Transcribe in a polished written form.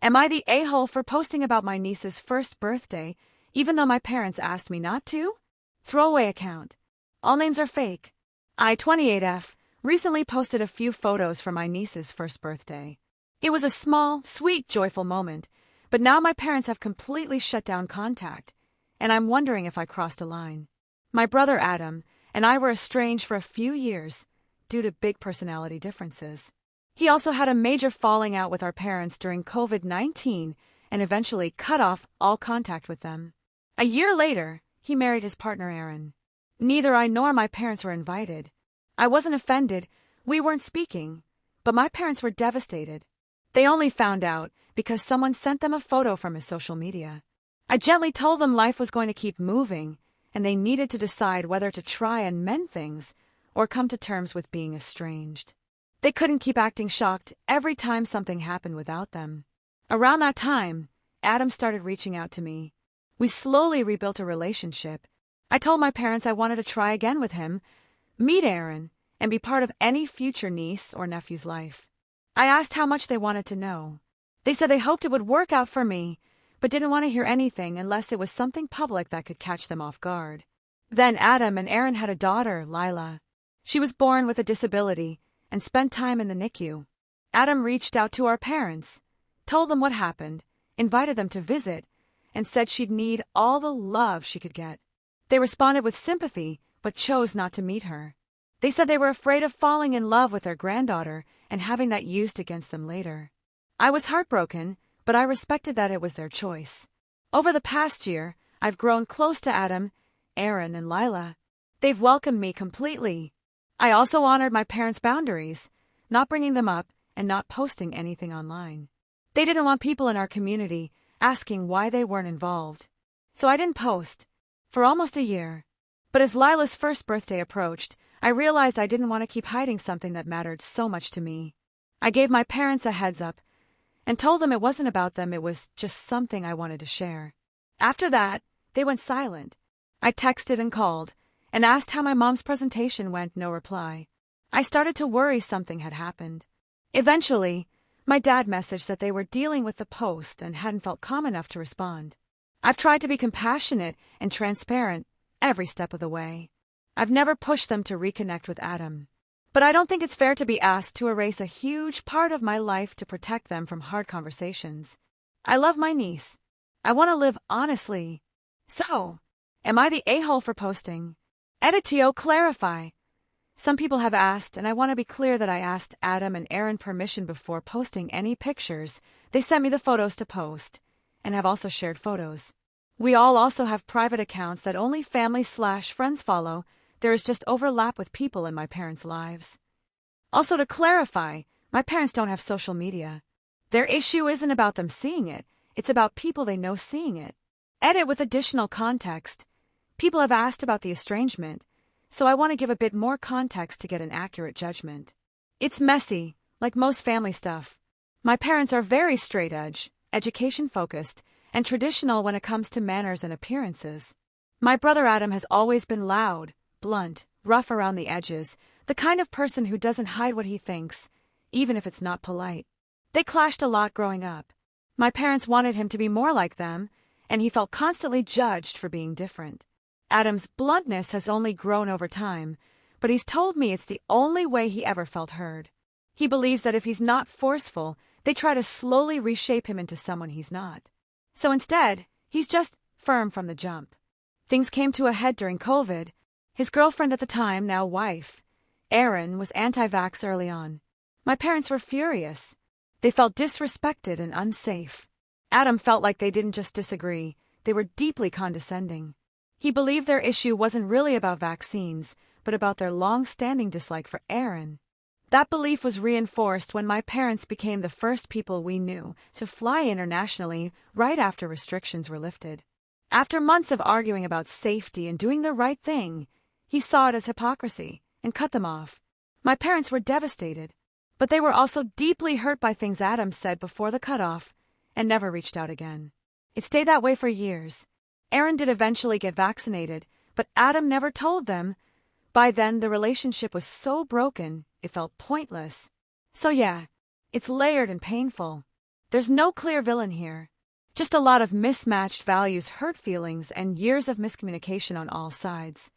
Am I the a-hole for posting about my niece's first birthday, even though my parents asked me not to? Throwaway account. All names are fake. I-28F recently posted a few photos from my niece's first birthday. It was a small, sweet, joyful moment, but now my parents have completely shut down contact, and I'm wondering if I crossed a line. My brother Adam and I were estranged for a few years due to big personality differences. He also had a major falling out with our parents during COVID-19 and eventually cut off all contact with them. A year later, he married his partner Aaron. Neither I nor my parents were invited. I wasn't offended, we weren't speaking, but my parents were devastated. They only found out because someone sent them a photo from his social media. I gently told them life was going to keep moving, and they needed to decide whether to try and mend things or come to terms with being estranged. They couldn't keep acting shocked every time something happened without them. Around that time, Adam started reaching out to me. We slowly rebuilt a relationship. I told my parents I wanted to try again with him, meet Aaron, and be part of any future niece or nephew's life. I asked how much they wanted to know. They said they hoped it would work out for me, but didn't want to hear anything unless it was something public that could catch them off guard. Then Adam and Aaron had a daughter, Lila. She was born with a disability and spent time in the NICU. Adam reached out to our parents, told them what happened, invited them to visit, and said she'd need all the love she could get. They responded with sympathy, but chose not to meet her. They said they were afraid of falling in love with their granddaughter and having that used against them later. I was heartbroken, but I respected that it was their choice. Over the past year, I've grown close to Adam, Aaron, and Lila. They've welcomed me completely. I also honored my parents' boundaries, not bringing them up and not posting anything online. They didn't want people in our community asking why they weren't involved. So I didn't post for almost a year. But as Lila's first birthday approached, I realized I didn't want to keep hiding something that mattered so much to me. I gave my parents a heads up and told them it wasn't about them, it was just something I wanted to share. After that, they went silent. I texted and called and asked how my mom's presentation went, no reply. I started to worry something had happened. Eventually, my dad messaged that they were dealing with the post and hadn't felt calm enough to respond. I've tried to be compassionate and transparent every step of the way. I've never pushed them to reconnect with Adam. But I don't think it's fair to be asked to erase a huge part of my life to protect them from hard conversations. I love my niece. I want to live honestly. So, am I the a-hole for posting? Editio clarify. Some people have asked, and I want to be clear that I asked Adam and Aaron permission before posting any pictures. They sent me the photos to post, and have also shared photos. We all also have private accounts that only family/friends follow. There is just overlap with people in my parents' lives. Also to clarify, my parents don't have social media. Their issue isn't about them seeing it, it's about people they know seeing it. Edit with additional context. People have asked about the estrangement, so I want to give a bit more context to get an accurate judgment. It's messy, like most family stuff. My parents are very straight edge, education-focused, and traditional when it comes to manners and appearances. My brother Adam has always been loud, blunt, rough around the edges, the kind of person who doesn't hide what he thinks, even if it's not polite. They clashed a lot growing up. My parents wanted him to be more like them, and he felt constantly judged for being different. Adam's bluntness has only grown over time, but he's told me it's the only way he ever felt heard. He believes that if he's not forceful, they try to slowly reshape him into someone he's not. So instead, he's just firm from the jump. Things came to a head during COVID. His girlfriend at the time, now wife, Erin, was anti-vax early on. My parents were furious. They felt disrespected and unsafe. Adam felt like they didn't just disagree, they were deeply condescending. He believed their issue wasn't really about vaccines, but about their long-standing dislike for Erin. That belief was reinforced when my parents became the first people we knew to fly internationally right after restrictions were lifted. After months of arguing about safety and doing the right thing, he saw it as hypocrisy and cut them off. My parents were devastated, but they were also deeply hurt by things Adam said before the cutoff and never reached out again. It stayed that way for years. Erin did eventually get vaccinated, but Adam never told them. By then, the relationship was so broken, it felt pointless. So yeah, it's layered and painful. There's no clear villain here. Just a lot of mismatched values, hurt feelings, and years of miscommunication on all sides.